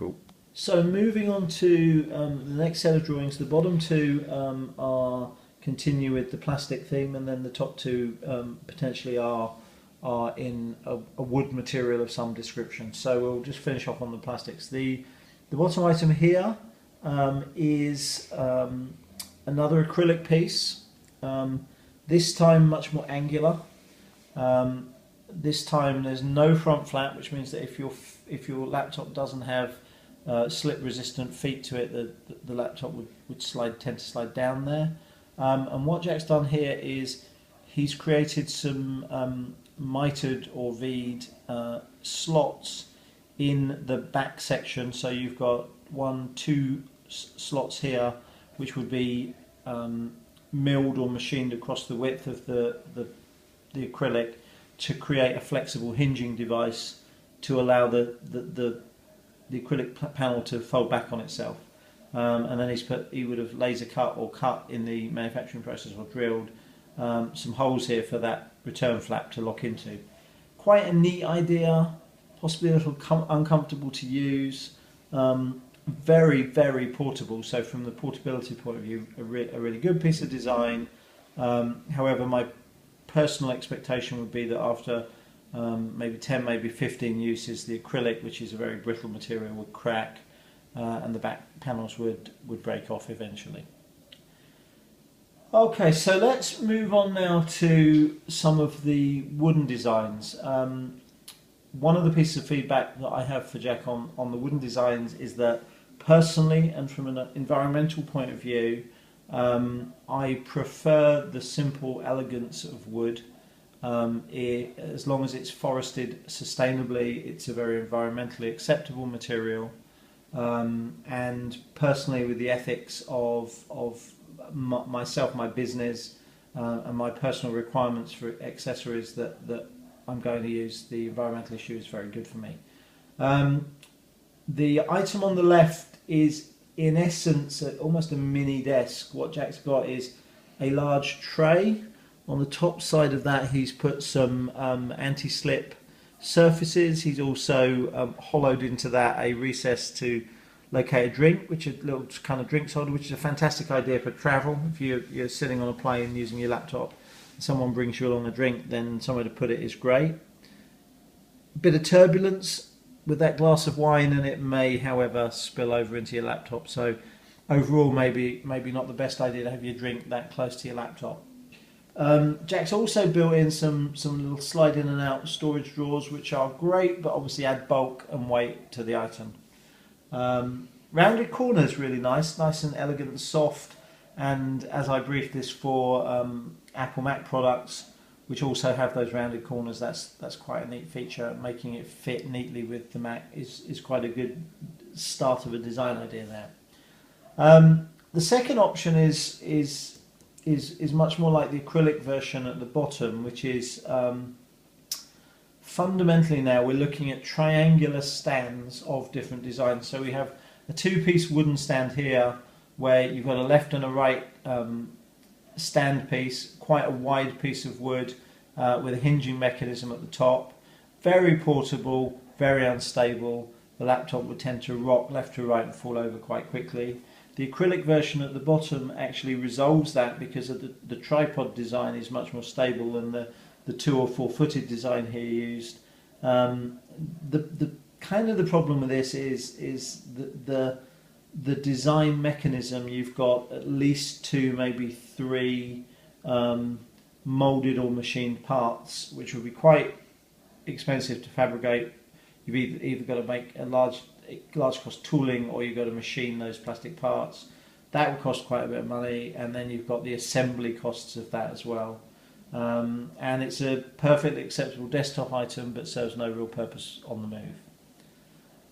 difficult. So moving on to the next set of drawings, the bottom two are continue with the plastic theme, and then the top two potentially are in a wood material of some description. So we'll just finish off on the plastics. The bottom item here is another acrylic piece. This time much more angular. This time there's no front flap, which means that if your laptop doesn't have slip resistant feet to it, the laptop would tend to slide down there. And what Jack's done here is he's created some mitered or V'd slots in the back section. So you've got two slots here, which would be milled or machined across the width of the acrylic to create a flexible hinging device to allow the acrylic panel to fold back on itself. And then he would have laser cut or cut in the manufacturing process or drilled some holes here for that return flap to lock into. Quite a neat idea, possibly a little uncomfortable to use, very, very portable. So from the portability point of view, a really good piece of design. However, my personal expectation would be that after maybe 10, maybe 15 uses, the acrylic, which is a very brittle material, would crack and the back panels would break off eventually. Okay, so let's move on now to some of the wooden designs. One of the pieces of feedback that I have for Jack on the wooden designs is that personally and from an environmental point of view, I prefer the simple elegance of wood. As long as it's forested sustainably, it's a very environmentally acceptable material. And personally, with the ethics of myself, my business, and my personal requirements for accessories that I'm going to use, the environmental issue is very good for me. The item on the left is in essence almost a mini desk. What Jack's got is a large tray. On the top side of that he's put some anti-slip surfaces. He's also hollowed into that a recess to locate a drink, which is a little kind of drinks holder, which is a fantastic idea for travel. If you're sitting on a plane using your laptop and someone brings you along a drink, then somewhere to put it is great. A bit of turbulence with that glass of wine, and it may, however, spill over into your laptop. So overall, maybe not the best idea to have your drink that close to your laptop. Jack's also built in some little slide in and out storage drawers, which are great, but obviously add bulk and weight to the item. Rounded corners, really nice and elegant and soft. And as I briefed this for Apple Mac products, which also have those rounded corners, that's quite a neat feature. Making it fit neatly with the Mac is quite a good start of a design idea there. The second option is much more like the acrylic version at the bottom, which is fundamentally now we're looking at triangular stands of different designs. So we have a two-piece wooden stand here where you've got a left and a right stand piece, quite a wide piece of wood with a hinging mechanism at the top. Very portable, very unstable. The laptop would tend to rock left to right and fall over quite quickly. The acrylic version at the bottom actually resolves that because of the tripod design is much more stable than the 2 or 4 footed design here used. The kind of the problem with this is the design mechanism. You've got at least 2, maybe 3 molded or machined parts, which would be quite expensive to fabricate. You've either got to make a large cost tooling, or you've got to machine those plastic parts. That will cost quite a bit of money, and then you've got the assembly costs of that as well. And it's a perfectly acceptable desktop item, but serves no real purpose on the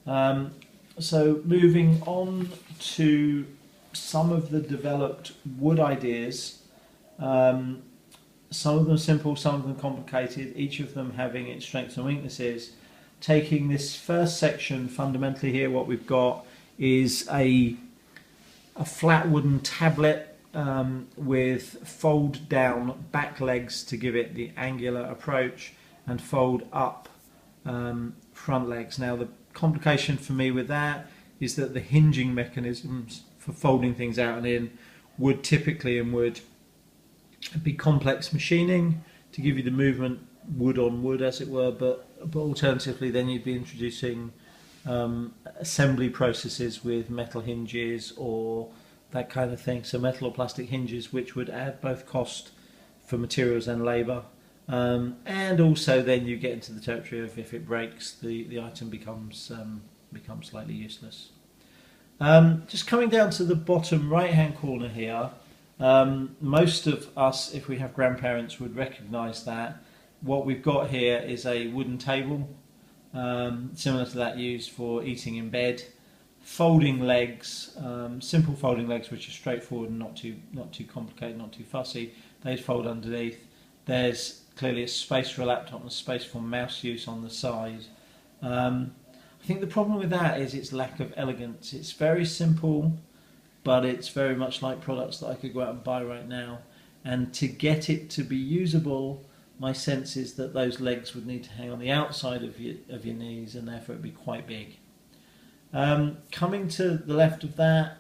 move. So moving on to some of the developed wood ideas. Some of them simple, some of them complicated, each of them having its strengths and weaknesses. Taking this first section, fundamentally here what we've got is a flat wooden tablet with fold down back legs to give it the angular approach, and fold up front legs. Now the complication for me with that is that the hinging mechanisms for folding things out and in would typically and would be complex machining to give you the movement wood on wood, as it were, but alternatively then you'd be introducing assembly processes with metal hinges or that kind of thing, so metal or plastic hinges, which would add both cost for materials and labour, and also then you get into the territory of if it breaks, the item becomes slightly useless. Just coming down to the bottom right hand corner here, most of us, if we have grandparents, would recognise that what we've got here is a wooden table, similar to that used for eating in bed. Folding legs, simple folding legs, which are straightforward and not too complicated, not too fussy. They'd fold underneath. There's clearly a space for a laptop and a space for mouse use on the side. I think the problem with that is its lack of elegance. It's very simple, but it's very much like products that I could go out and buy right now. And to get it to be usable, my sense is that those legs would need to hang on the outside of your knees, and therefore it'd be quite big. Coming to the left of that,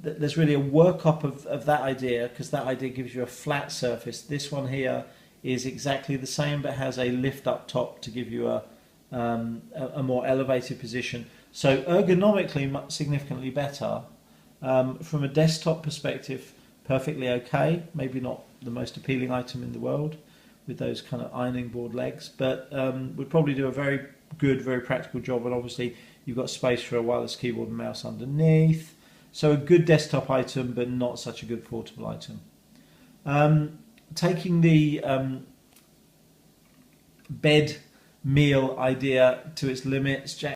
there's really a workup of that idea, because that idea gives you a flat surface. This one here is exactly the same, but has a lift up top to give you a more elevated position. So ergonomically, significantly better. From a desktop perspective, perfectly okay. Maybe not the most appealing item in the world with those kind of ironing board legs, but would probably do a very good, very practical job. And obviously, you've got space for a wireless keyboard and mouse underneath. So a good desktop item, but not such a good portable item. Taking the bed meal idea to its limits, Jack